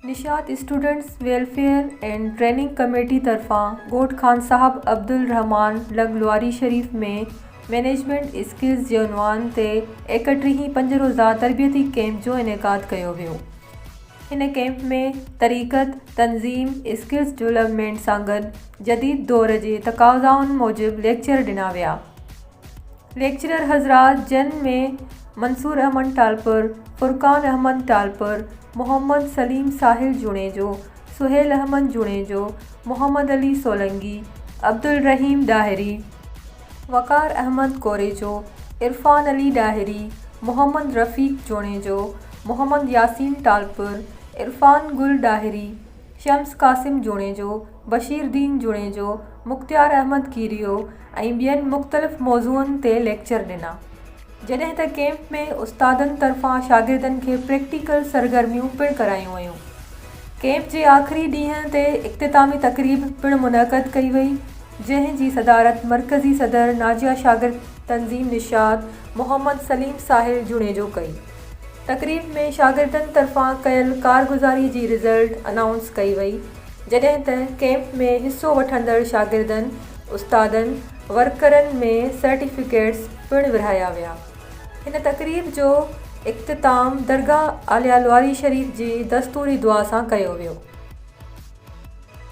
Nishat students welfare and training committee तरफ़ां गोठ खान साहब अब्दुल रहमान लग लुआरी शरीफ में मैनेजमेंट स्किल्स जे उनवान ते 31 पंज रोज़ा तरबियती कैंप जो इनेकाद कयो वियो। हिन कैंप में तरीक़त तंज़ीम स्किल्स डेवलपमेंट सां गॾु जदीद दौर जे तक़ाज़ाउनि मूजिबि लेक्चर ॾिना विया। लेक्चरर हज़रात जिन में मंसूर अहमद टालपुर, फुरकान अहमद टालपुर, मोहम्मद सलीम साहिल जुणेजो, सुहेल अहमद जुणेजो, मोहम्मद अली सोलंगी, अब्दुल रहीम डाहिरी, वक़ार अहमद कोरेजो, इरफान अली डाहिरी, मोहम्मद रफ़ीक जुणेजो, मोहम्मद यासीन टालपुर, इरफान गुल डाहिरी, शम्स कासिम जुणेजो, बशीर दीन जुणेजो, मुख्तियार अहमद कीरियो ऐं ॿियनि मुख़्तलिफ़ मौज़ूअनि ते लेक्चर ॾिना। जॾहिं त कैंप में उस्तादनि तरफ़ां शागिर्दनि खे प्रैक्टिकल सरगर्मियूं पिणु करायूं वयूं। कैंप जे आख़िरी ॾींहं ते इख़्तितामी तक़रीब पिणु मुनक़द कई वई, जंहिं जी सदारत मरकज़ी सदर नाजिया शागिर्द तंज़ीम निशात मोहम्मद सलीम साहिल जुणेजो कई। तक़रीब में शागिर्दनि तरफ़ां कयल कारगुज़ारी जी रिज़ल्ट अनाउंस कई वई, जॾहिं त कैंप में हिस्सो वठंदड़ शागिर्दनि, उस्तादनि, वर्करनि में सर्टिफिकेट्स पिणु विरहाया विया। हिन तक़रीब जो इख़्तिताम दरगाह आलिया लुआरी शरीफ जी दस्तूरी दुआ सां कयो वियो।